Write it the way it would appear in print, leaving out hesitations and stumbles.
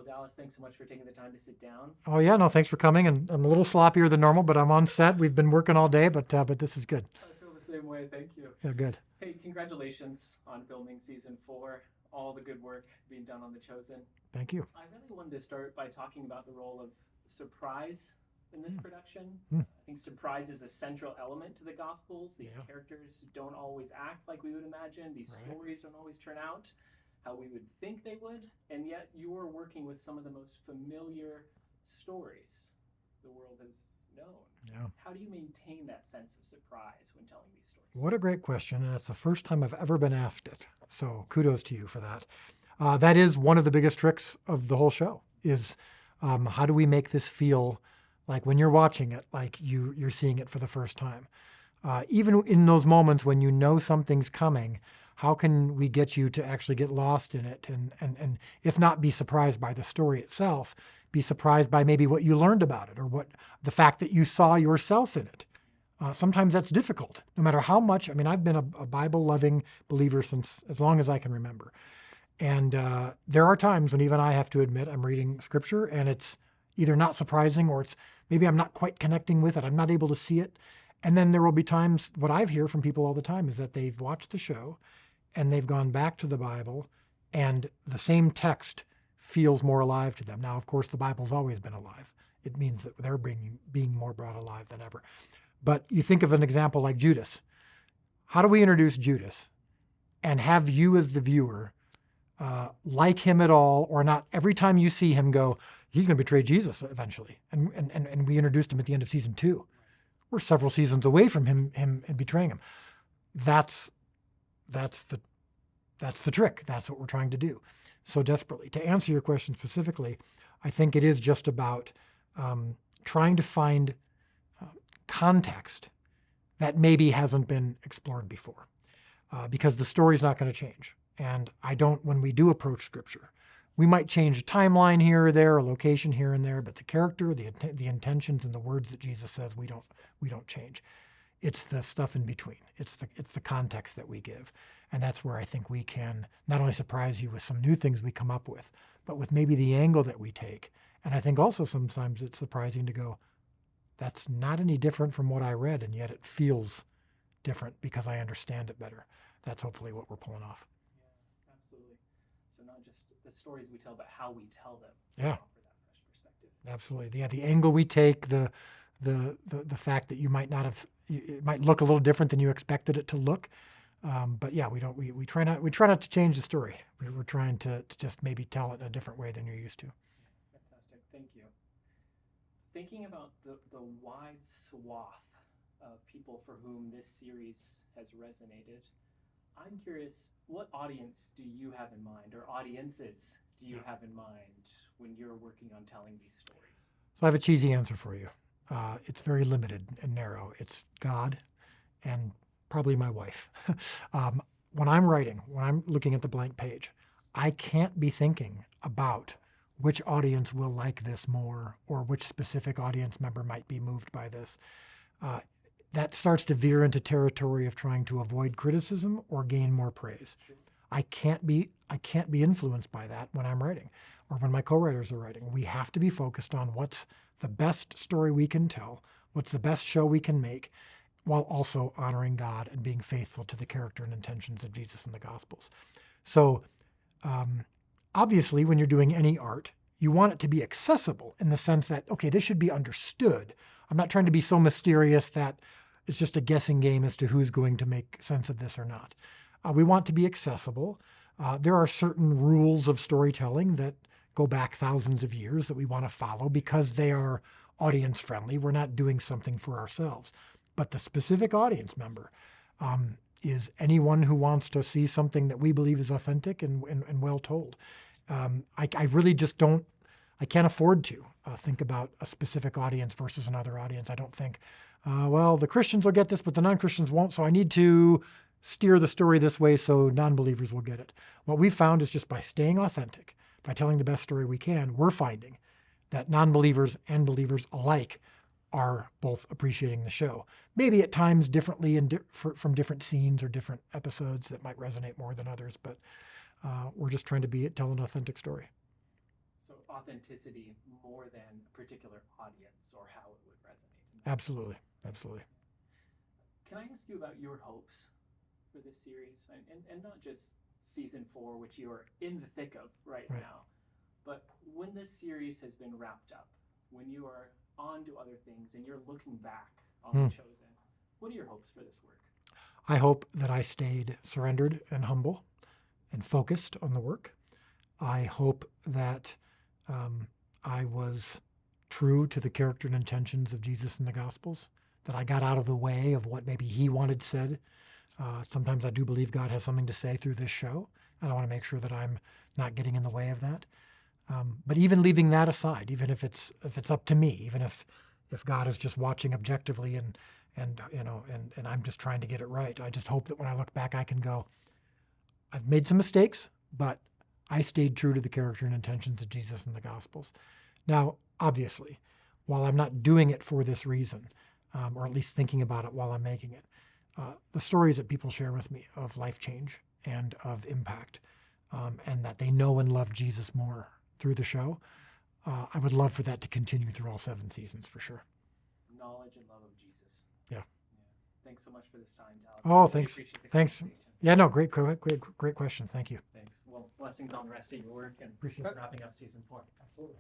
Dallas, thanks so much for taking the time to sit down. Oh yeah, no, thanks for coming. And I'm a little sloppier than normal, but I'm on set. We've been working all day, but this is good. I feel the same way. Thank you. Yeah, good. Hey, congratulations on filming season 4. All the good work being done on The Chosen. Thank you. I really wanted to start by talking about the role of surprise in this production. Mm. I think surprise is a central element to the Gospels. These Yeah. characters don't always act like we would imagine. These Right. stories don't always turn out how we would think they would. And yet you're working with some of the most familiar stories the world has known. Yeah. How do you maintain that sense of surprise when telling these stories? What a great question. And it's the first time I've ever been asked it. So kudos to you for that. That is one of the biggest tricks of the whole show is how do we make this feel like when you're watching it, like you're seeing it for the first time. Even in those moments when you know something's coming, how can we get you to actually get lost in it and if not be surprised by the story itself, be surprised by maybe what you learned about it or what the fact that you saw yourself in it. Sometimes that's difficult, no matter how much. I mean, I've been a Bible-loving believer since as long as I can remember. And there are times when even I have to admit I'm reading scripture and it's either not surprising or it's maybe I'm not quite connecting with it. I'm not able to see it. And then there will be times, what I hear from people all the time is that they've watched the show and they've gone back to the Bible and the same text feels more alive to them. Now, of course, the Bible's always been alive. It means that they're being more brought alive than ever. But you think of an example like Judas. How do we introduce Judas and have you as the viewer like him at all or not every time you see him go, he's going to betray Jesus eventually. And we introduced him at the end of season 2. We're several seasons away from him betraying him. That's the trick. That's what we're trying to do so desperately. To answer your question specifically, I think it is just about trying to find context that maybe hasn't been explored before because the story's not going to change. And when we do approach scripture, we might change a timeline here or there, a location here and there, but the character, the intentions, and the words that Jesus says, we don't change. It's the stuff in between. It's the context that we give. And that's where I think we can not only surprise you with some new things we come up with, but with maybe the angle that we take. And I think also sometimes it's surprising to go, that's not any different from what I read, and yet it feels different because I understand it better. That's hopefully what we're pulling off. Yeah, absolutely. So not just the stories we tell, but how we tell them. Yeah. Offer that fresh perspective. Absolutely. Yeah, the angle we take, the fact that you might not have, it might look a little different than you expected it to look. But yeah, we try not to change the story. We're trying to just maybe tell it in a different way than you're used to. Fantastic. Thank you. Thinking about the wide swath of people for whom this series has resonated, I'm curious, what audience do you have in mind, or audiences do you have in mind when you're working on telling these stories? So I have a cheesy answer for you. It's very limited and narrow. It's God and probably my wife. When I'm writing, when I'm looking at the blank page, I can't be thinking about which audience will like this more or which specific audience member might be moved by this. That starts to veer into territory of trying to avoid criticism or gain more praise. I can't be influenced by that when I'm writing or when my co-writers are writing. We have to be focused on what's the best story we can tell, what's the best show we can make, while also honoring God and being faithful to the character and intentions of Jesus in the Gospels. So obviously, when you're doing any art, you want it to be accessible in the sense that, okay, this should be understood. I'm not trying to be so mysterious that it's just a guessing game as to who's going to make sense of this or not. We want to be accessible. There are certain rules of storytelling that go back thousands of years that we want to follow because they are audience friendly. We're not doing something for ourselves. But the specific audience member is anyone who wants to see something that we believe is authentic and well told. I really just I can't afford to think about a specific audience versus another audience. I don't think, well, the Christians will get this, but the non-Christians won't, so I need to steer the story this way so non-believers will get it. What we've found is just by staying authentic, by telling the best story we can, we're finding that non-believers and believers alike are both appreciating the show. Maybe at times differently and from different scenes or different episodes that might resonate more than others, but we're just trying to tell an authentic story. So authenticity more than a particular audience or how it would resonate. Absolutely. Absolutely. Can I ask you about your hopes for this series? And not just season 4, which you are in the thick of right now, but when this series has been wrapped up, when you are on to other things and you're looking back on The Chosen, what are your hopes for this work? I hope that I stayed surrendered and humble and focused on the work. I hope that I was true to the character and intentions of Jesus in the Gospels, that I got out of the way of what maybe he wanted said. Sometimes I do believe God has something to say through this show, and I want to make sure that I'm not getting in the way of that. But even leaving that aside, even if it's up to me, even if God is just watching objectively and I'm just trying to get it right, I just hope that when I look back, I can go, I've made some mistakes, but I stayed true to the character and intentions of Jesus in the Gospels. Now, obviously, while I'm not doing it for this reason, or at least thinking about it while I'm making it, the stories that people share with me of life change and of impact, and that they know and love Jesus more through the show, I would love for that to continue through all 7 seasons for sure. Knowledge and love of Jesus. Yeah. Thanks so much for this time, Dallas. Oh, thanks. Appreciate the Thanks. conversation. Yeah, no, great questions. Thank you. Thanks. Well, blessings on the rest of your work and Appreciate it. wrapping up season 4. Absolutely.